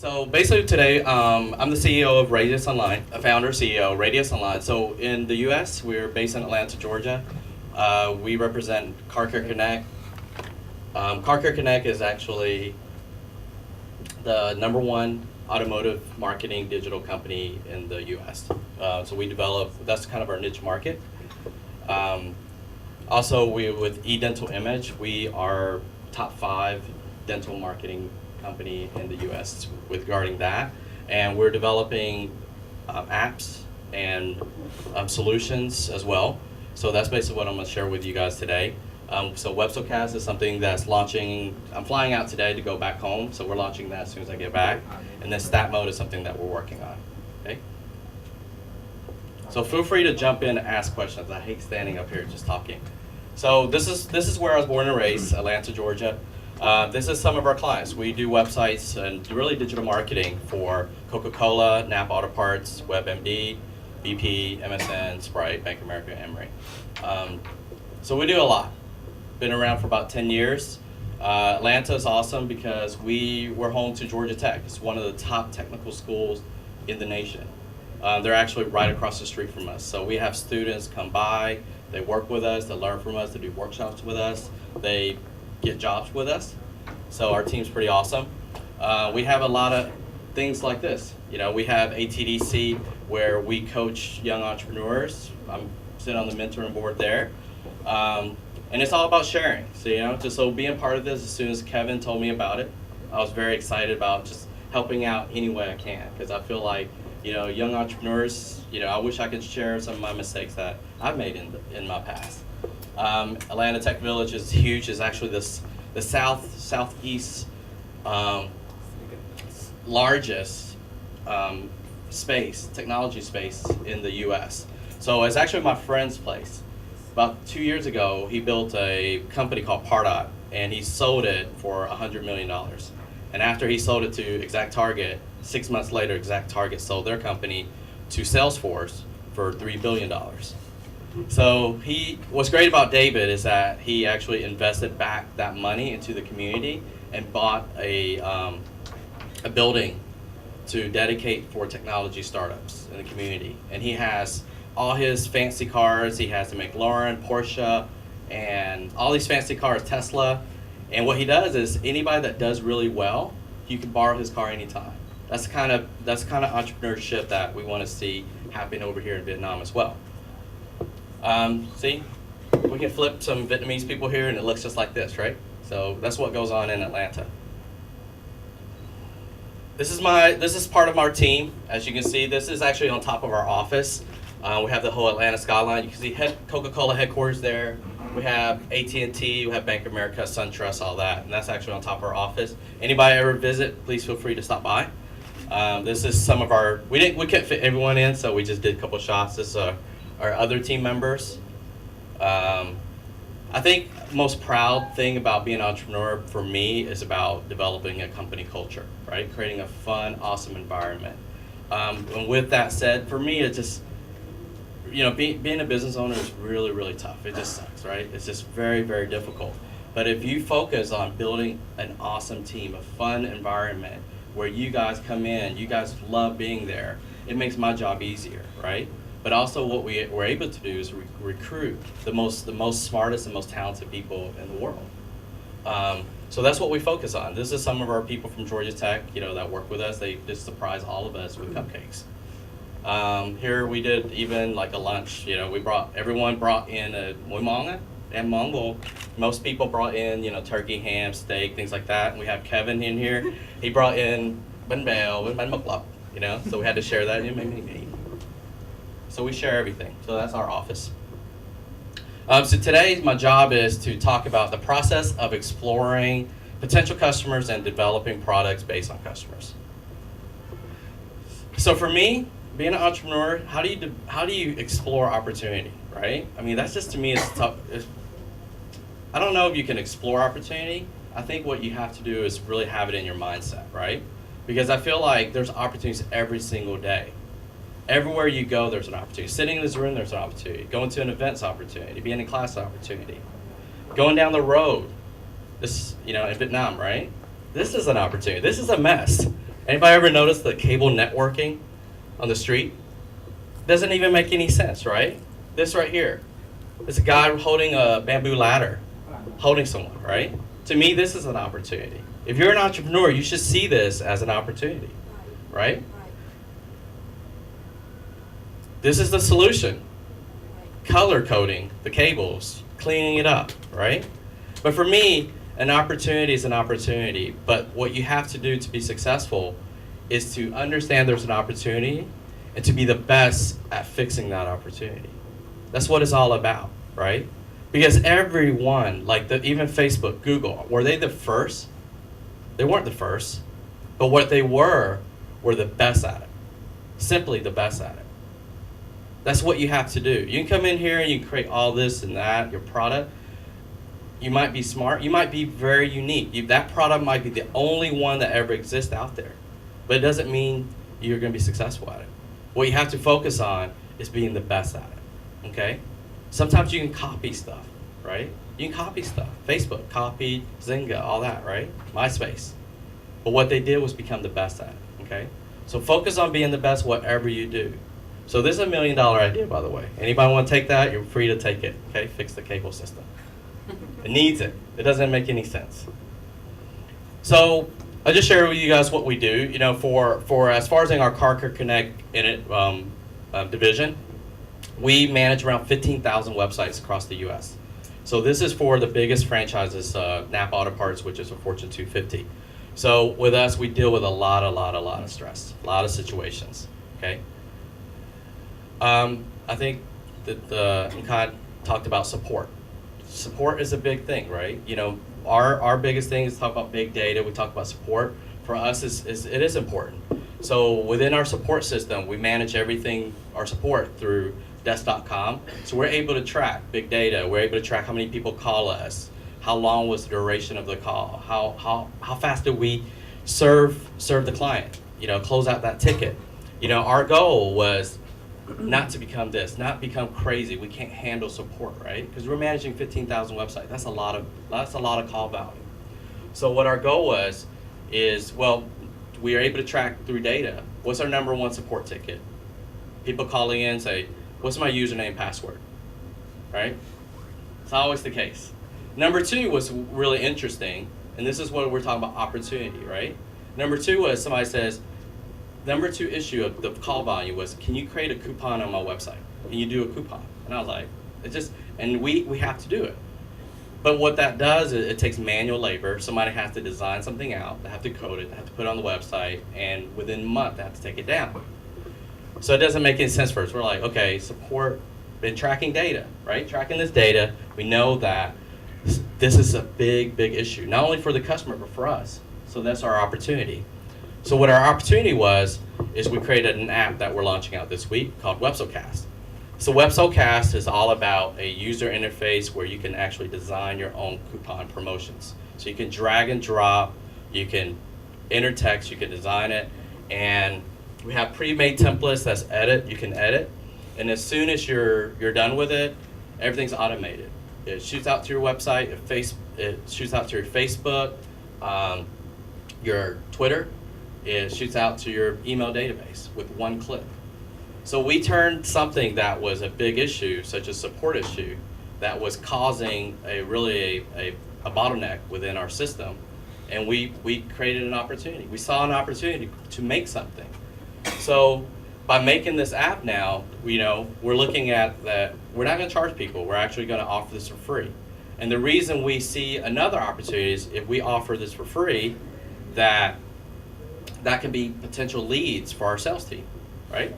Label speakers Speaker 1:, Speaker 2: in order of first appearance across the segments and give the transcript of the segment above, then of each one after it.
Speaker 1: So basically today, I'm the CEO of Radius Online, a founder CEO, Radius Online. So in the US, we're based in Atlanta, Georgia. We represent Car Care Connect. Car Care Connect is actually the #1 automotive marketing digital company in the US. So we develop, that's kind of our niche market. Also, with eDental Image, we are top 5 dental marketing company in the US regarding that. And we're developing apps and solutions as well. So that's basically what I'm going to share with you guys today. So WebSocast is something that's launching. I'm flying out today to go back home, so we're launching that as soon as I get back. And then Stat Mode is something that we're working on. Okay. So feel free to jump in and ask questions. I hate standing up here just talking. So this is where I was born and raised, Atlanta, Georgia. This is some of our clients. We do websites and really digital marketing for Coca-Cola, Napa Auto Parts, WebMD, BP, MSN, Sprite, Bank of America, Emory. So we do a lot. Been around for about 10 years. Atlanta is awesome because we're home to Georgia Tech. It's one of the top technical schools in the nation. They're actually right across the street from us. So we have students come by, they work with us, they learn from us, they do workshops with us, they get jobs with us. So our team's pretty awesome. We have a lot of things like this. You know, we have ATDC where we coach young entrepreneurs. I'm sitting on the mentoring board there. And it's all about sharing. So, so being part of this, as soon as Kevin told me about it, I was very excited about just helping out any way I can. Because I feel like, young entrepreneurs, I wish I could share some of my mistakes that I've made in my past. Atlanta Tech Village is huge. It's actually the southeast largest technology space in the U.S. So it's actually my friend's place. About 2 years ago, he built a company called Pardot, and he sold it for $100 million. And after he sold it to ExactTarget, 6 months later, ExactTarget sold their company to Salesforce for $3 billion. So what's great about David is that he actually invested back that money into the community and bought a building to dedicate for technology startups in the community. And he has all his fancy cars. He has the McLaren, Porsche, and all these fancy cars, Tesla. And what he does is anybody that does really well, you can borrow his car anytime. That's kind of entrepreneurship that we want to see happen over here in Vietnam as well. See, we can flip some Vietnamese people here and it looks just like this, right? So that's what goes on in Atlanta. This is part of our team. As you can see, this is actually on top of our office. We have the whole Atlanta skyline. You can see Coca-Cola headquarters there. We have AT&T, we have Bank of America, SunTrust, all that. And that's actually on top of our office. Anybody ever visit, please feel free to stop by. This is some of our, we couldn't fit everyone in, so we just did a couple shots. This is our other team members. I think most proud thing about being an entrepreneur for me is about developing a company culture, right? Creating a fun, awesome environment. And with that said, for me, it's just, being a business owner is really, really tough. It just sucks, right? It's just very, very difficult. But if you focus on building an awesome team, a fun environment where you guys come in, you guys love being there, it makes my job easier, right? But also what we're able to do is recruit the most smartest and most talented people in the world. So that's what we focus on. This is some of our people from Georgia Tech, that work with us. They just surprise all of us with cupcakes. Here we did even like a lunch. Everyone brought in a mui mong and Mongol. Most people brought in, turkey, ham, steak, things like that. And we have Kevin in here. He brought in bánh bèo and bánh mộc lọc, So we had to share that. So we share everything. So that's our office. So today my job is to talk about the process of exploring potential customers and developing products based on customers. So for me, being an entrepreneur, how do you explore opportunity, right? I mean, that's just, to me, it's tough. I don't know if you can explore opportunity. I think what you have to do is really have it in your mindset, right? Because I feel like there's opportunities every single day. Everywhere you go, there's an opportunity. Sitting in this room, there's an opportunity. Going to an event's opportunity. Being in class, opportunity. Going down the road, in Vietnam, right? This is an opportunity. This is a mess. Anybody ever notice the cable networking on the street? Doesn't even make any sense, right? This right here. It's a guy holding a bamboo ladder, holding someone, right? To me, this is an opportunity. If you're an entrepreneur, you should see this as an opportunity, right? This is the solution. Color coding the cables, cleaning it up, right? But for me, an opportunity is an opportunity, but what you have to do to be successful is to understand there's an opportunity and to be the best at fixing that opportunity. That's what it's all about, right? Because everyone, like even Facebook, Google, were they the first? They weren't the first, but what they were the best at it. Simply the best at it. That's what you have to do. You can come in here and you can create all this and that, your product. You might be smart, you might be very unique. That product might be the only one that ever exists out there, but it doesn't mean you're gonna be successful at it. What you have to focus on is being the best at it, okay? Sometimes you can copy stuff, right? You can copy stuff. Facebook copied Zynga, all that, right? MySpace. But what they did was become the best at it, okay? So focus on being the best whatever you do. So this is $1 million idea, by the way. Anybody want to take that? You're free to take it, okay? Fix the cable system. It needs it. It doesn't make any sense. So I'll just share with you guys what we do. You know, for as far as in our Car Connect division, we manage around 15,000 websites across the U.S. So this is for the biggest franchises, Napa Auto Parts, which is a Fortune 250. So with us, we deal with a lot of stress, a lot of situations. Okay. I think that Nkad talked about support. Support is a big thing, right? You know, our biggest thing is talk about big data. We talk about support. For us, it is important. So within our support system, we manage everything, our support through desk.com. So we're able to track big data. We're able to track how many people call us, how long was the duration of the call, how fast did we serve the client, you know, close out that ticket. You know, our goal was not to become this, not become crazy. We can't handle support, right? Because we're managing 15,000 websites. That's a lot of call value. So what our goal was is, well, we are able to track through data. What's our number one support ticket? People calling in say, what's my username password, right? It's always the case. Number two was really interesting, and this is what we're talking about, opportunity, right? Number two was somebody says, number two issue of the call volume was, can you create a coupon on my website? Can you do a coupon? And I was like, and we have to do it. But what that does is it takes manual labor. Somebody has to design something out, they have to code it, they have to put it on the website, and within a month they have to take it down. So it doesn't make any sense for us. We're like, okay, support, been tracking data, right? Tracking this data, we know that this is a big issue, not only for the customer, but for us. So that's our opportunity. So what our opportunity is we created an app that we're launching out this week called WebsoCast. So WebsoCast is all about a user interface where you can actually design your own coupon promotions. So you can drag and drop, you can enter text, you can design it, and we have pre-made templates that's you can edit, and as soon as you're done with it, everything's automated. It shoots out to your website, it shoots out to your Facebook, your Twitter, it shoots out to your email database with one click. So we turned something that was a big issue, such as support issue, that was causing a bottleneck within our system, and we created an opportunity. We saw an opportunity to make something. So by making this app now, we're looking at that we're not going to charge people. We're actually going to offer this for free. And the reason we see another opportunity is if we offer this for free, that can be potential leads for our sales team, right?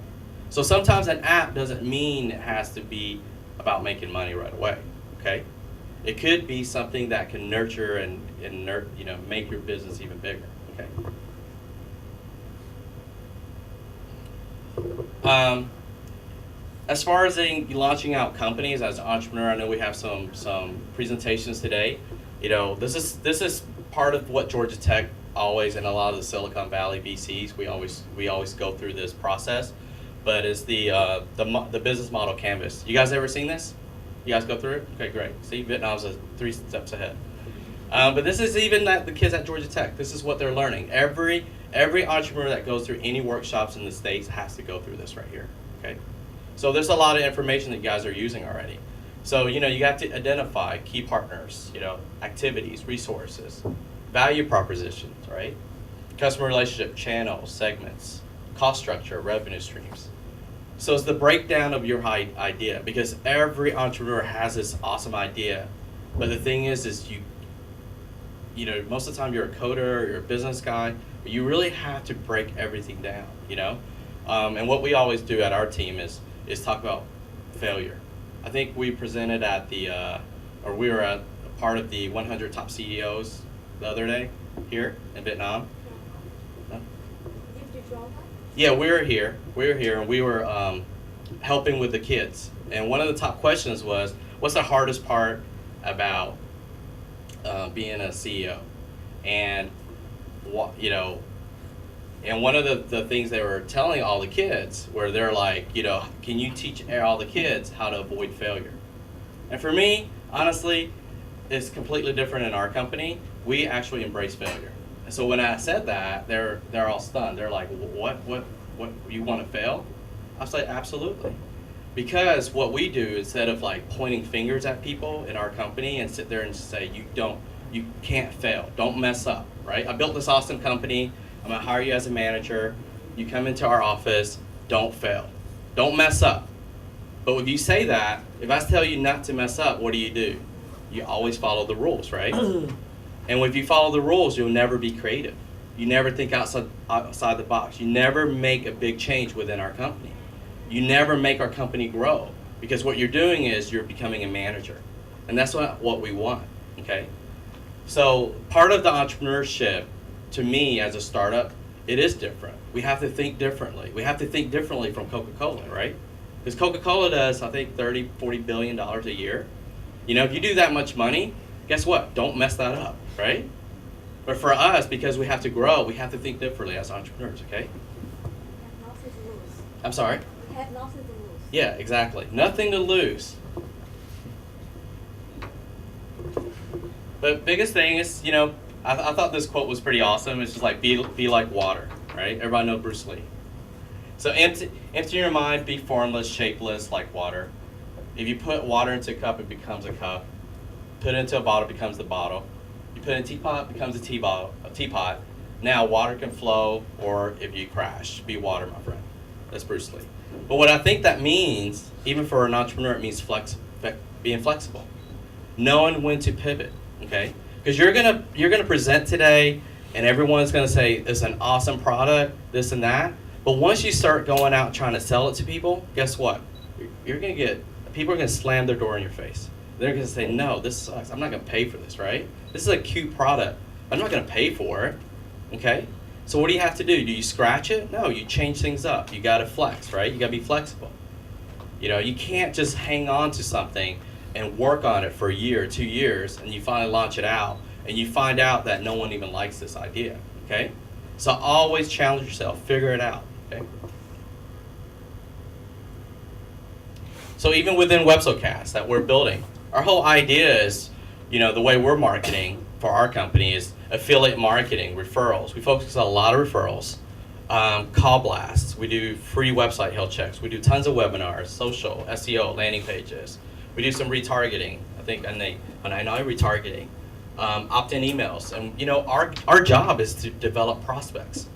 Speaker 1: So sometimes an app doesn't mean it has to be about making money right away, okay? It could be something that can nurture and make your business even bigger, okay? As far as launching out companies as an entrepreneur, I know we have some presentations today. This is part of what Georgia Tech always, and a lot of the Silicon Valley VCs, we always go through this process. But it's the business model canvas. You guys ever seen this? You guys go through it? Okay, great. See, Vietnam's 3 steps ahead. But this is even the kids at Georgia Tech. This is what they're learning. Every Every entrepreneur that goes through any workshops in the States has to go through this right here, okay? So there's a lot of information that you guys are using already. So, you have to identify key partners, activities, resources, value propositions, right? Customer relationship, channels, segments, cost structure, revenue streams. So it's the breakdown of your idea, because every entrepreneur has this awesome idea. But the thing is most of the time you're a coder, you're a business guy, but you really have to break everything down, And what we always do at our team is talk about failure. I think we presented at we were at a part of the 100 top CEOs the other day here in Vietnam. No? Yeah, we were here, and we were helping with the kids. And one of the top questions was, what's the hardest part about being a CEO? And and one of the things they were telling all the kids where they're like, can you teach all the kids how to avoid failure? And for me, honestly, it's completely different in our company. We actually embrace failure. And so when I said that, they're all stunned. They're like, what, you want to fail? I was like, absolutely. Because what we do, instead of like pointing fingers at people in our company and sit there and say, you can't fail, don't mess up, right? I built this awesome company. I'm gonna hire you as a manager. You come into our office, don't fail. Don't mess up. But if you say that, if I tell you not to mess up, what do? You always follow the rules, right? And if you follow the rules, you'll never be creative. You never think outside the box. You never make a big change within our company. You never make our company grow, because what you're doing is you're becoming a manager. And that's what we want, okay? So part of the entrepreneurship, to me as a startup, it is different. We have to think differently. We have to think differently from Coca-Cola, right? Because Coca-Cola does, I think, $30-40 billion a year. If you do that much money, guess what? Don't mess that up, right? But for us, because we have to grow, we have to think differently as entrepreneurs, okay?
Speaker 2: Nothing to lose.
Speaker 1: I'm sorry?
Speaker 2: We have nothing to lose.
Speaker 1: Yeah, exactly. Nothing to lose. But biggest thing is, I thought this quote was pretty awesome. It's just like, be like water, right? Everybody know Bruce Lee. So empty your mind, be formless, shapeless, like water. If you put water into a cup, it becomes a cup. Put it into a bottle, it becomes the bottle. You put it in a teapot, it becomes a teapot. Now water can flow, or if you crash, be water, my friend. That's Bruce Lee. But what I think that means, even for an entrepreneur, it means being flexible. Knowing when to pivot, okay? Because you're gonna present today, and everyone's gonna say it's an awesome product, this and that. But once you start going out and trying to sell it to people, guess what? People are gonna slam their door in your face. They're gonna say, no, this sucks. I'm not gonna pay for this, right? This is a cute product. I'm not gonna pay for it, okay? So what do you have to do? Do you scratch it? No, you change things up. You gotta flex, right? You gotta be flexible. You can't just hang on to something and work on it for a year, 2 years, and you finally launch it out, and you find out that no one even likes this idea, okay? So always challenge yourself, figure it out, okay? So even within WebsoCast that we're building, our whole idea is, the way we're marketing for our company is affiliate marketing, referrals. We focus on a lot of referrals, call blasts. We do free website health checks. We do tons of webinars, social, SEO, landing pages. We do some retargeting. I know retargeting, opt-in emails, and our job is to develop prospects.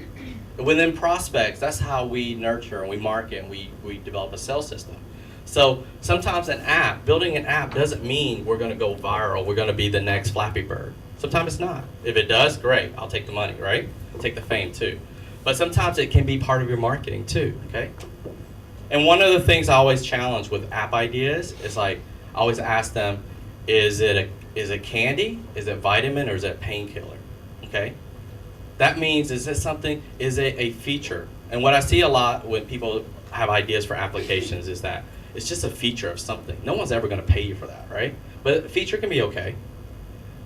Speaker 1: Within prospects, that's how we nurture and we market and we develop a sales system. So sometimes building an app doesn't mean we're going to go viral. We're going to be the next Flappy Bird. Sometimes it's not. If it does, great. I'll take the money, right? I'll take the fame too. But sometimes it can be part of your marketing too. Okay. And one of the things I always challenge with app ideas is I always ask them, is it candy, is it vitamin, or is it painkiller? Okay? That means, is it a feature? And what I see a lot when people have ideas for applications is that it's just a feature of something. No one's ever going to pay you for that, right? But a feature can be okay.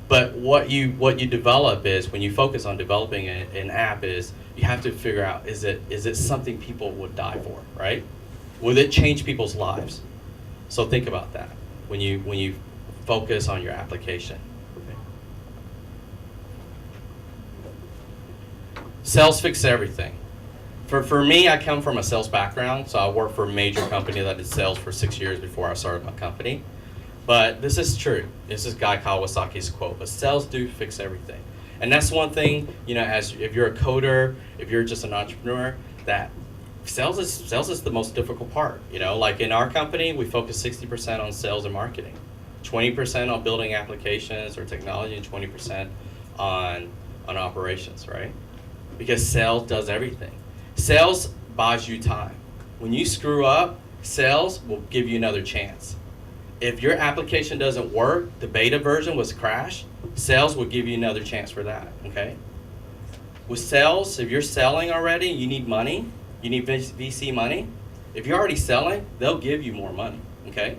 Speaker 1: But what you develop is, when you focus on developing an app, is you have to figure out, is it something people would die for, right? Will it change people's lives? So think about that when you focus on your application. Okay. Sales fix everything. For me, I come from a sales background, so I worked for a major company that did sales for 6 years before I started my company. But this is true. This is Guy Kawasaki's quote. But sales do fix everything, and that's one thing. As if you're a coder, if you're just an entrepreneur, that sales is the most difficult part. Like in our company, we focus 60% on sales and marketing, 20% on building applications or technology, and 20% on operations, right? Because sales does everything. Sales buys you time. When you screw up, sales will give you another chance. If your application doesn't work, the beta version was crashed, sales will give you another chance for that, okay? With sales, if you're selling already, you need money, you need VC money. If you're already selling, they'll give you more money, okay?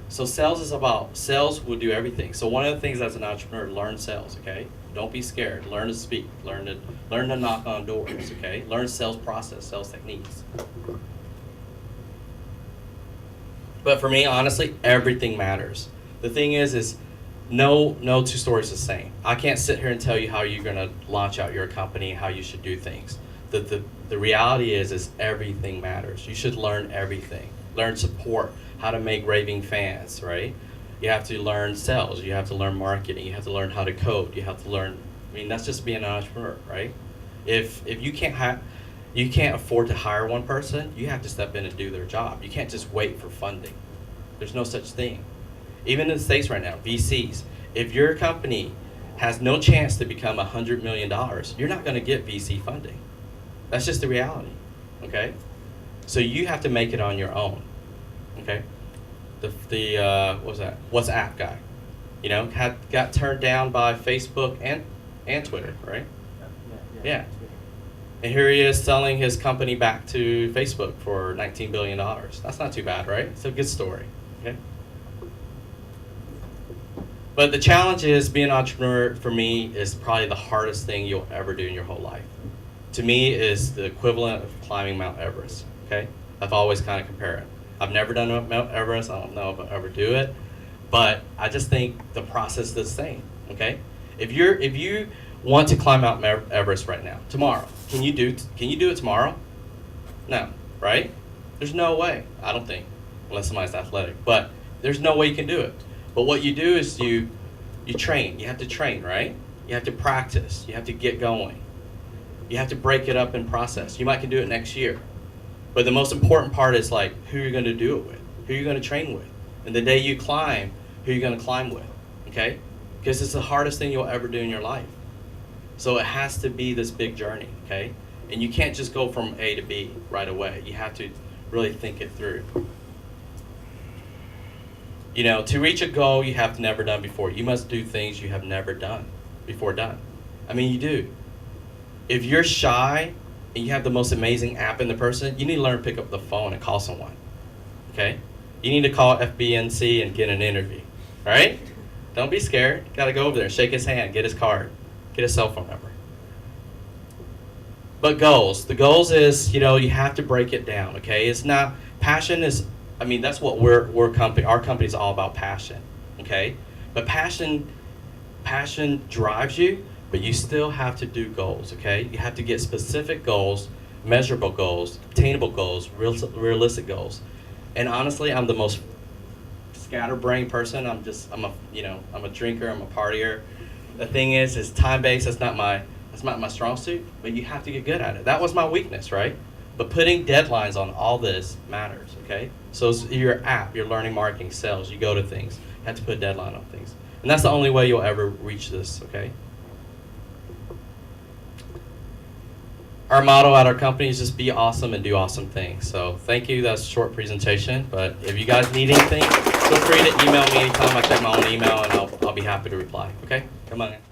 Speaker 1: So sales will do everything. So one of the things as an entrepreneur, learn sales, okay? Don't be scared. Learn to speak. Learn to knock on doors, okay? Learn sales process, sales techniques. But for me, honestly, everything matters. The thing is no two stories the same. I can't sit here and tell you how you're going to launch out your company, how you should do things. The reality is everything matters. You should learn everything. Learn support, how to make raving fans, right? You have to learn sales, you have to learn marketing, you have to learn how to code, you have to learn, that's just being an entrepreneur, right? If you can't afford to hire one person, you have to step in and do their job. You can't just wait for funding. There's no such thing. Even in the States right now, VCs, if your company has no chance to become $100 million, you're not gonna get VC funding. That's just the reality, okay? So you have to make it on your own, okay? What was that? WhatsApp guy, got turned down by Facebook and Twitter, right? Yeah. And here he is selling his company back to Facebook for $19 billion. That's not too bad, right? It's a good story, okay? But the challenge is being an entrepreneur, for me, is probably the hardest thing you'll ever do in your whole life. To me, is the equivalent of climbing Mount Everest, okay? I've always kind of compared it. I've never done Mount Everest. I don't know if I'll ever do it, but I just think the process is the same. Okay, if you want to climb Mount Everest right now, tomorrow, can you do it tomorrow? No, right? There's no way. I don't think, unless somebody's athletic. But there's no way you can do it. But what you do is you train. You have to train, right? You have to practice. You have to get going. You have to break it up in process. You might can do it next year. But the most important part is like who you're going to do it with, who you're going to train with. And the day you climb, who you're going to climb with, okay? Because it's the hardest thing you'll ever do in your life. So it has to be this big journey, okay? And you can't just go from A to B right away. You have to really think it through. To reach a goal you have never done before, you must do things you have never done before done. You do. If you're shy, and you have the most amazing app in the person, you need to learn to pick up the phone and call someone, okay? You need to call FBNC and get an interview, all right? Don't be scared. Got to go over there, shake his hand, get his card, get his cell phone number. But goals. The goals is, you have to break it down, okay? It's not, passion is, that's what our company's all about, passion, okay? But passion drives you, but you still have to do goals, okay? You have to get specific goals, measurable goals, attainable goals, realistic goals. And honestly, I'm the most scatterbrained person. I'm a drinker, I'm a partier. The thing is time-based, that's not my strong suit, but you have to get good at it. That was my weakness, right? But putting deadlines on all this matters, okay? So your app, your learning marketing, sales, you go to things. You have to put a deadline on things. And that's the only way you'll ever reach this, okay? Our motto at our company is just be awesome and do awesome things. So thank you. That's a short presentation. But if you guys need anything, feel free to email me anytime. I check my own email and I'll be happy to reply. Okay? Come on in.